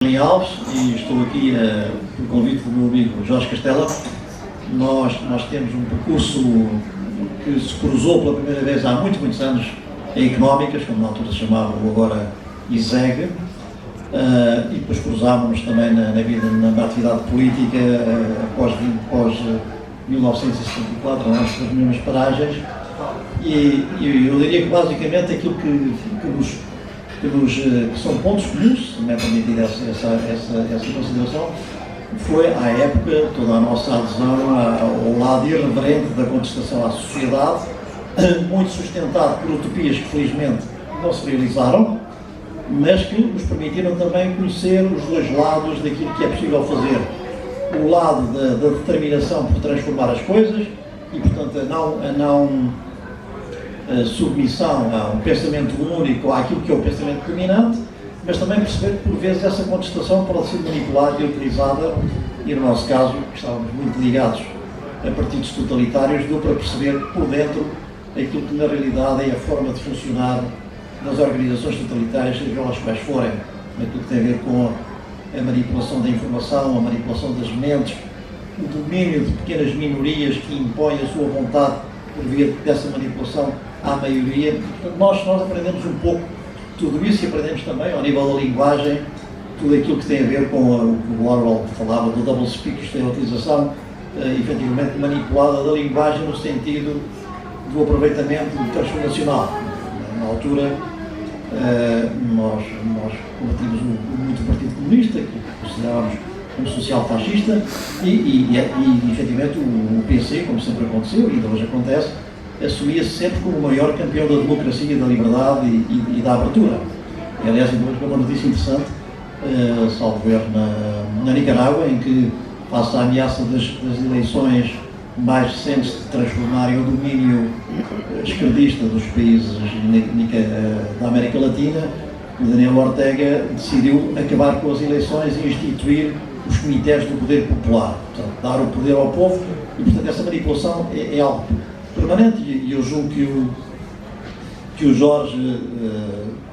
Amorim Alves e estou aqui por convite do meu amigo Jorge Castela. Nós temos um percurso que se cruzou pela primeira vez há muitos anos em Económicas, como na altura se chamava, ou agora ISEG, e depois cruzámos também na atividade política após 1964, nas mesmas paragens, e eu diria que basicamente aquilo que são pontos comuns, se me é permitida essa consideração, foi à época toda a nossa adesão ao lado irreverente da contestação à sociedade, muito sustentado por utopias que felizmente não se realizaram, mas que nos permitiram também conhecer os dois lados daquilo que é possível fazer. O lado da determinação por transformar as coisas e, portanto, a não submissão a um pensamento único, àquilo que é o pensamento dominante, mas também perceber que, por vezes, essa contestação pode ser manipulada e utilizada, e no nosso caso, que estávamos muito ligados a partidos totalitários, deu para perceber por dentro aquilo que, na realidade, é a forma de funcionar das organizações totalitárias, sejam elas quais forem, aquilo que tem a ver com a manipulação da informação, a manipulação das mentes, o domínio de pequenas minorias que impõem a sua vontade por via dessa manipulação à maioria. Portanto, nós aprendemos um pouco tudo isso e aprendemos também, ao nível da linguagem, tudo aquilo que tem a ver com o que o Orwell falava do double speak, isto é, a utilização efetivamente manipulada da linguagem no sentido do aproveitamento transformacional. Na altura, nós combatimos muito o Partido Comunista, que considerávamos como social-fascista, e efetivamente o PC, como sempre aconteceu, e ainda hoje acontece, assumia-se sempre como o maior campeão da democracia, da liberdade e da abertura. E, aliás, uma notícia interessante, salvo ver na Nicarágua, em que, face à ameaça das eleições mais recentes de transformarem o domínio esquerdista dos países da América Latina, o Daniel Ortega decidiu acabar com as eleições e instituir os comitês do poder popular, portanto, dar o poder ao povo, e, portanto, essa manipulação é algo permanente, e eu julgo que o Jorge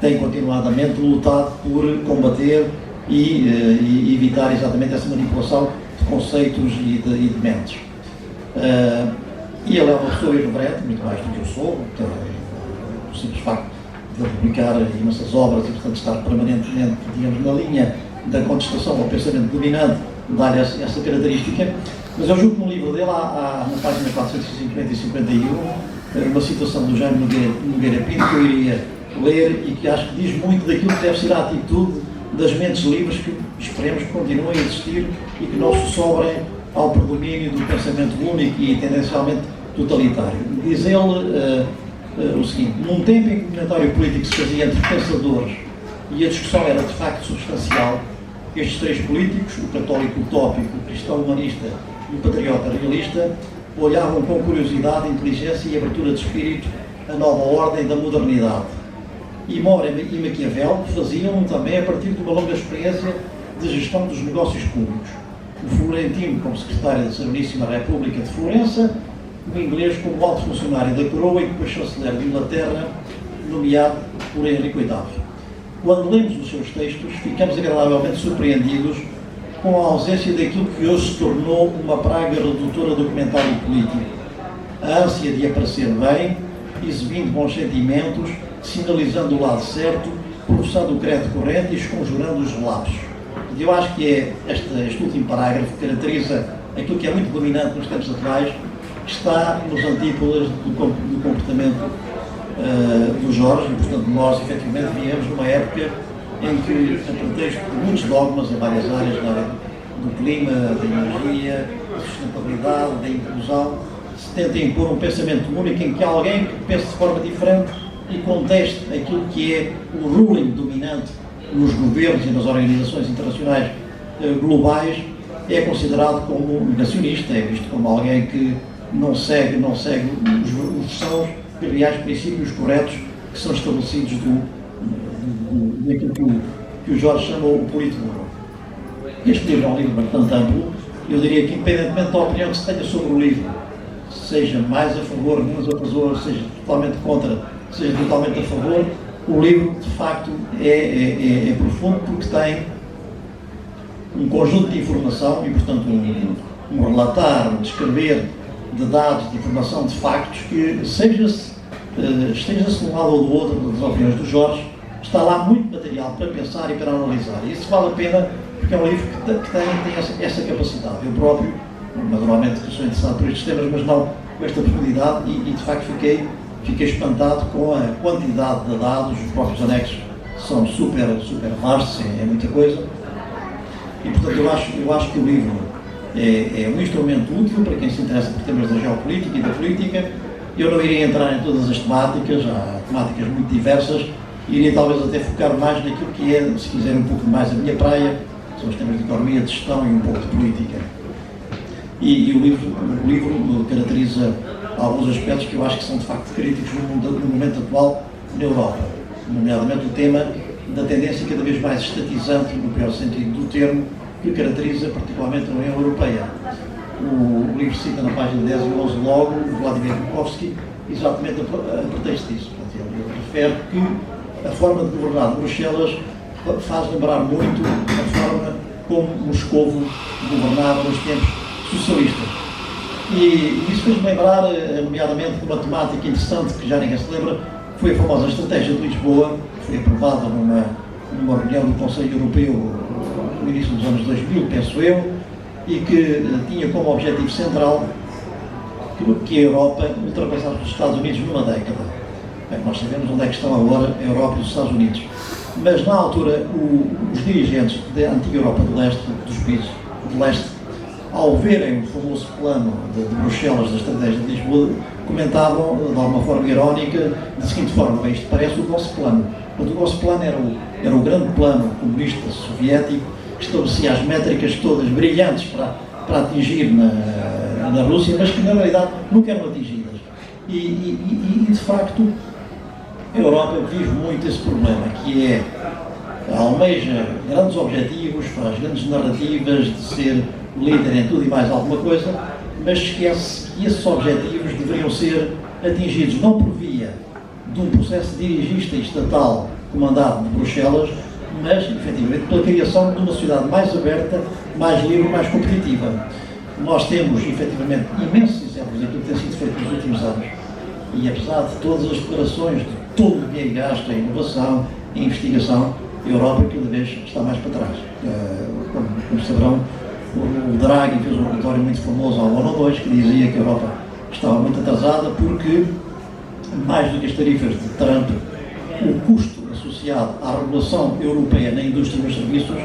tem continuadamente lutado por combater e evitar exatamente essa manipulação de conceitos e de mentes. E ele é uma pessoa irreverente, muito mais do que eu sou, o simples facto de ele publicar imensas obras e, portanto, estar permanentemente, digamos, na linha da contestação ao pensamento dominante, dar essa característica. Mas eu julgo que no livro dele, na página 450 e 51, uma citação do Jaime Nogueira Pinto, que eu iria ler e que acho que diz muito daquilo que deve ser a atitude das mentes livres que esperemos que continuem a existir e que não se sobrem ao predomínio do pensamento único e tendencialmente totalitário. Diz ele o seguinte: num tempo em que o comentário político se fazia entre pensadores e a discussão era de facto substancial, estes três políticos, o católico utópico, o cristão humanista e o patriota realista, olhavam com curiosidade, inteligência e abertura de espírito a nova ordem da modernidade. E Moura e Maquiavel faziam também a partir de uma longa experiência de gestão dos negócios públicos. O Florentino como secretário da Sereníssima República de Florença, o inglês como alto funcionário da coroa e depois chanceler de Inglaterra, nomeado por Henrique VIII. Quando lemos os seus textos, ficamos agradavelmente surpreendidos com a ausência daquilo que hoje se tornou uma praga redutora do comentário político. A ânsia de aparecer bem, exibindo bons sentimentos, sinalizando o lado certo, professando o credo corrente e esconjurando os relapsos. Eu acho que este último parágrafo caracteriza aquilo que é muito dominante nos tempos atuais, que está nos antípodas do comportamento do Jorge, e, portanto, nós, efetivamente, viemos numa época em que, a pretexto de muitos dogmas em várias áreas, na área do clima, da energia, da sustentabilidade, da inclusão, se tenta impor um pensamento único em que alguém que pense de forma diferente e conteste aquilo que é o ruling dominante nos governos e nas organizações internacionais globais, é considerado como negacionista, é visto como alguém que não segue os sãos e reais princípios corretos que são estabelecidos daquilo que o Jorge chamou o político. Este livro é um livro bastante amplo. Eu diria que, independentemente da opinião que se tenha sobre o livro, seja mais a favor, menos a favor, seja totalmente contra, seja totalmente a favor, o livro, de facto, é profundo porque tem um conjunto de informação e, portanto, um relatar, um descrever de dados, de informação, de factos, que esteja-se de um lado ou do outro das opiniões do Jorge, está lá muito material para pensar e para analisar. E isso vale a pena, porque é um livro que tem essa capacidade. Eu próprio, naturalmente, que sou interessado por estes temas, mas não com esta profundidade, e de facto fiquei espantado com a quantidade de dados. Os próprios anexos são super vastos, é muita coisa. E, portanto, eu acho que o livro é um instrumento útil para quem se interessa por temas da geopolítica e da política. Eu não iria entrar em todas as temáticas, há temáticas muito diversas, iria talvez até focar mais naquilo que é, se quiser, um pouco mais a minha praia, que são os temas de economia, de gestão e um pouco de política. E o livro caracteriza alguns aspectos que eu acho que são de facto críticos no momento atual na Europa, nomeadamente o tema da tendência cada vez mais estatizante, no pior sentido do termo, que caracteriza particularmente a União Europeia. O livro cita na página 10 e 11 logo Vladimir Bukovsky, exatamente a pretexto disso. Ele refere que a forma de governar de Bruxelas faz lembrar muito a forma como Moscovo governava nos tempos socialistas. E isso fez-me lembrar, nomeadamente, de uma temática interessante que já ninguém se lembra, foi a famosa Estratégia de Lisboa, que foi aprovada numa reunião do Conselho Europeu no início dos anos 2000, penso eu, e que tinha como objetivo central que a Europa ultrapassasse os Estados Unidos numa década. Bem, nós sabemos onde é que estão agora a Europa e os Estados Unidos. Mas, na altura, os dirigentes da antiga Europa do Leste, dos países do Leste, ao verem o famoso plano de Bruxelas, da Estratégia de Lisboa, comentavam, de alguma forma irónica, da seguinte forma: bem, isto parece o nosso plano. O nosso plano era o grande plano comunista soviético, que estabelecia as métricas todas brilhantes para atingir na Rússia, mas que na realidade nunca eram atingidas. E de facto, a Europa vive muito esse problema, que é, almeja grandes objetivos, faz grandes narrativas de ser líder em tudo e mais alguma coisa, mas esquece que esses objetivos deveriam ser atingidos não por via de um processo dirigista e estatal comandado de Bruxelas, mas, efetivamente, pela criação de uma sociedade mais aberta, mais livre, mais competitiva. Nós temos, efetivamente, imensos exemplos daquilo que tem sido feito nos últimos anos, e apesar de todas as declarações de todo o dinheiro gasto em inovação, em investigação, a Europa cada vez está mais para trás. Como saberão, o Draghi fez um relatório muito famoso ao ONU 2 que dizia que a Europa estava muito atrasada porque, mais do que as tarifas de Trump, o custo associado à regulação europeia na indústria e nos serviços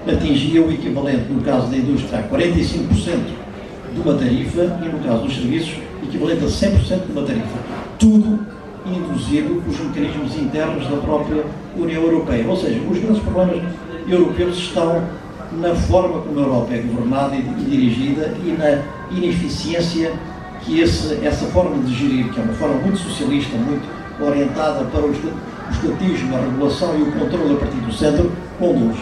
atingia o equivalente, no caso da indústria, a 45% de uma tarifa e, no caso dos serviços, equivalente a 100% de uma tarifa. Tudo induzido pelos mecanismos internos da própria União Europeia. Ou seja, os grandes problemas europeus estão na forma como a Europa é governada e dirigida e na ineficiência que essa forma de gerir, que é uma forma muito socialista, muito orientada para o estatismo, a regulação e o controle a partir do centro, conduz.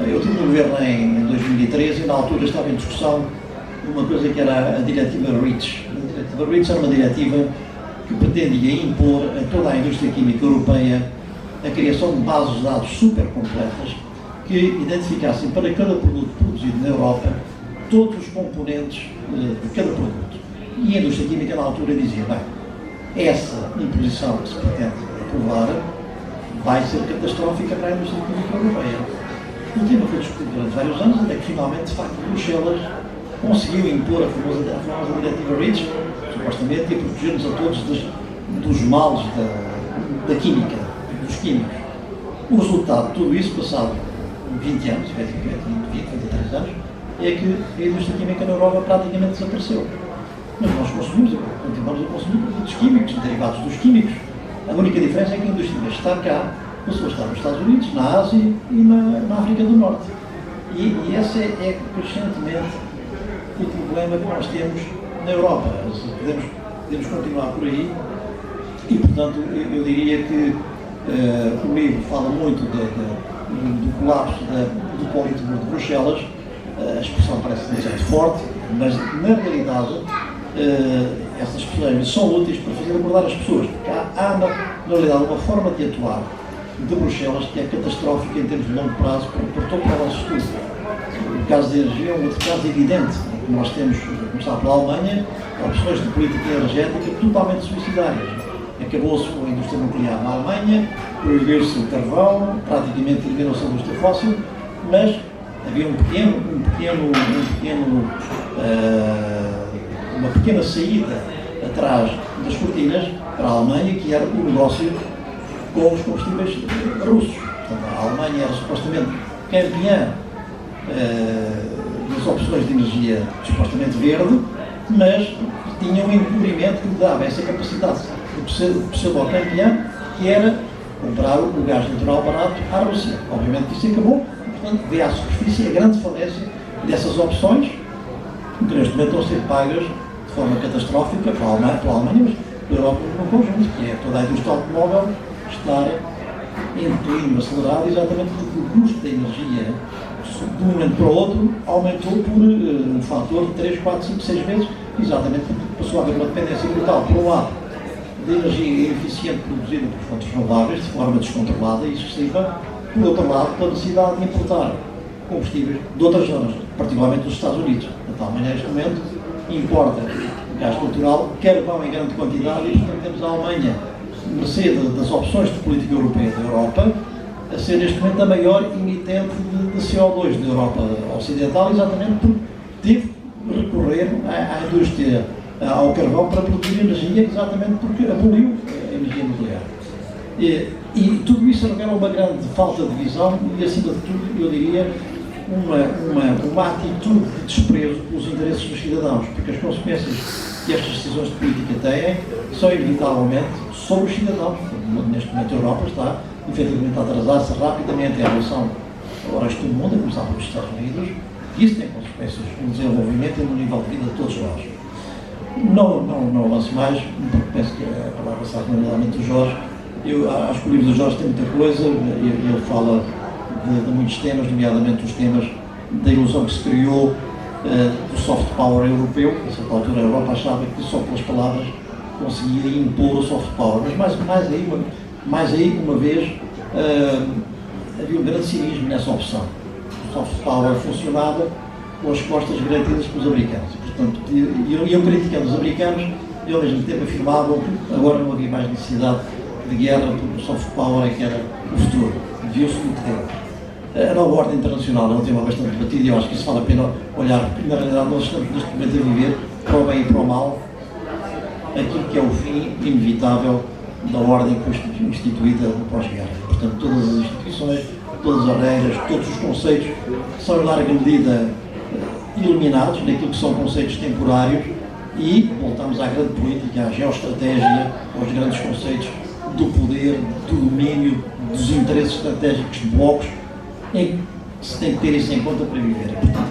Eu tive um governo em 2013 e na altura estava em discussão uma coisa que era a diretiva REACH. A diretiva REACH era uma diretiva que pretendia impor a toda a indústria química europeia a criação de bases de dados super completas que identificassem para cada produto produzido na Europa todos os componentes de cada produto. E a indústria química na altura dizia: bem, essa imposição que se pretende aprovar vai ser catastrófica para a indústria química europeia. O tema foi discutido durante vários anos, até que finalmente, de facto, Bruxelas conseguiu impor a famosa diretiva REACH, supostamente, e proteger-nos a todos dos males da química, dos químicos. O resultado de tudo isso, passado 20 anos, efetivamente, 23 anos, é que a indústria química na Europa praticamente desapareceu. Mas nós continuamos a consumir produtos químicos, derivados dos químicos. A única diferença é que a indústria está cá, passou a estar nos Estados Unidos, na Ásia e na África do Norte. E esse é crescentemente o problema que nós temos na Europa. Podemos continuar por aí e, portanto, eu diria que o livro fala muito do colapso do político de Bruxelas. A expressão parece muito forte, mas na realidade essas expressões são úteis para fazer acordar as pessoas, porque há na realidade uma forma de atuar de Bruxelas que é catastrófica em termos de longo prazo para todo o nosso estudo. o caso da energia é um outro caso evidente. Nós temos, começar pela Alemanha, opções de política energética totalmente suicidárias. Acabou-se com a indústria nuclear na Alemanha, proibiu-se o carvão, praticamente eliminou-se a indústria fóssil, mas havia uma pequena saída atrás das cortinas para a Alemanha, que era o negócio com os combustíveis russos. Portanto, a Alemanha era supostamente campeã das opções de energia supostamente verde, mas tinha um encobrimento que lhe dava essa capacidade de pseudo-campeã, que era comprar o gás natural barato à Rússia. Obviamente que isso acabou, portanto, veio à superfície a grande falência dessas opções, que neste momento estão a ser pagas de forma catastrófica pela Alemanha, mas pela Europa no conjunto, que é toda a indústria automóvel estar em declínio acelerado, exatamente porque o custo da energia, de um momento para o outro, aumentou por um fator de 3, 4, 5, 6 vezes, exatamente porque passou a haver uma dependência brutal, por um lado, de energia eficiente produzida por fontes renováveis, de forma descontrolada e excessiva, por outro lado, pela necessidade de importar combustíveis de outras zonas, particularmente dos Estados Unidos. De tal maneira, neste momento, importa gás natural, carvão em grande quantidade, e portanto temos a Alemanha, mercê das opções de política europeia da Europa, a ser neste momento a maior emitente de CO2 da Europa Ocidental, exatamente porque teve de recorrer à indústria, ao carvão, para produzir energia, exatamente porque aboliu a energia nuclear. E tudo isso revela uma grande falta de visão e, acima de tudo, eu diria, uma atitude de desprezo pelos interesses dos cidadãos, porque as consequências que estas decisões de política têm são, inevitavelmente, sobre os cidadãos. Neste momento a Europa está, efetivamente, a atrasar-se rapidamente em relação ao resto do mundo, a começar pelos Estados Unidos, e isso tem consequências no desenvolvimento e no nível de vida de todos nós. Não avanço mais, porque penso que a palavra está realmente do Jorge. Acho que o livro do Jorge tem muita coisa, ele fala de muitos temas, nomeadamente os temas da ilusão que se criou do soft power europeu. A certa altura a Europa achava que só pelas palavras conseguia impor o soft power, mas mais aí uma vez havia um grande cinismo nessa opção. O soft power funcionava com as costas garantidas pelos americanos. Portanto, eu criticando os americanos, e ao mesmo tempo afirmavam que agora não havia mais necessidade de guerra, porque o soft power é que era o futuro. Viu-se muito tempo. A nova ordem internacional é um tema bastante debatido e eu acho que isso vale a pena olhar, porque na realidade nós estamos neste momento a viver, para o bem e para o mal, aquilo que é o fim inevitável da ordem instituída no pós-guerra. Portanto, todas as instituições, todas as regras, todos os conceitos são em larga medida eliminados naquilo que são conceitos temporários e voltamos à grande política, à geoestratégia, aos grandes conceitos do poder, do domínio, dos interesses estratégicos de blocos, em que se tem que ter isso em conta para viver. Portanto,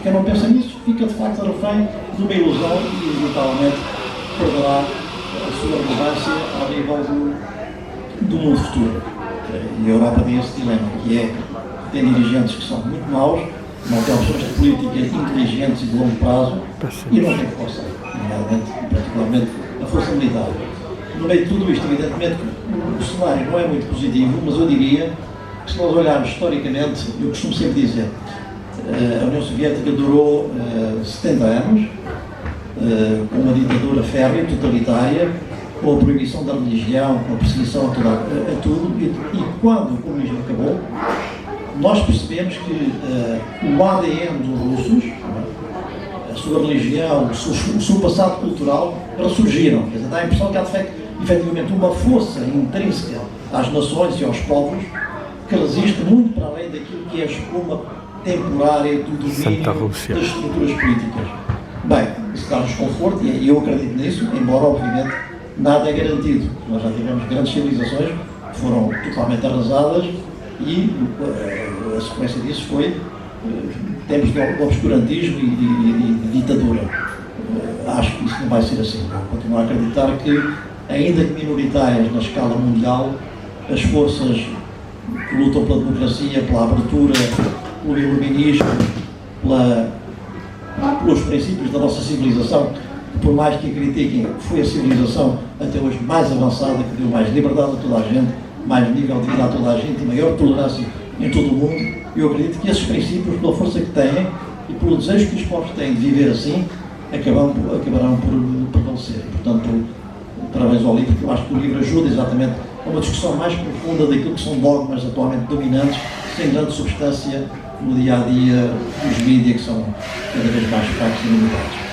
quem não pensa nisso fica de facto refém de uma ilusão e, inevitavelmente, perderá a sua relevância ao nível do mundo futuro. E a Europa tem esse dilema, que é tem dirigentes que são muito maus, não têm opções de política inteligentes e de longo prazo e não têm força, nomeadamente, particularmente, a força militar. No meio de tudo isto, evidentemente, o cenário não é muito positivo, mas eu diria que se nós olharmos historicamente, eu costumo sempre dizer, a União Soviética durou 70 anos, com uma ditadura férrea, totalitária, com a proibição da religião, com a perseguição a tudo, e quando o comunismo acabou, nós percebemos que o ADN dos russos, a sua religião, o seu passado cultural, ressurgiram. Quer dizer, dá a impressão que há efetivamente uma força intrínseca às nações e aos povos que resiste muito para além daquilo que é a espuma temporária do domínio das estruturas políticas. Bem, isso dá-nos conforto e eu acredito nisso, embora, obviamente, nada é garantido. Nós já tivemos grandes civilizações que foram totalmente arrasadas e a sequência disso foi tempos de obscurantismo e de ditadura. Acho que isso não vai ser assim. Vou continuar a acreditar que, ainda que minoritárias na escala mundial, as forças que lutam pela democracia, pela abertura, pelo iluminismo, pelos princípios da nossa civilização, que por mais que a critiquem, foi a civilização até hoje mais avançada, que deu mais liberdade a toda a gente, mais nível de vida a toda a gente e maior tolerância em todo o mundo. eu acredito que esses princípios, pela força que têm e pelo desejo que os povos têm de viver assim, acabarão por prevalecer. Portanto, parabéns ao livro, porque eu acho que o livro ajuda exatamente a uma discussão mais profunda daquilo que são dogmas atualmente dominantes, sem grande substância no dia-a-dia dos mídias, que são cada vez mais fracos e limitados.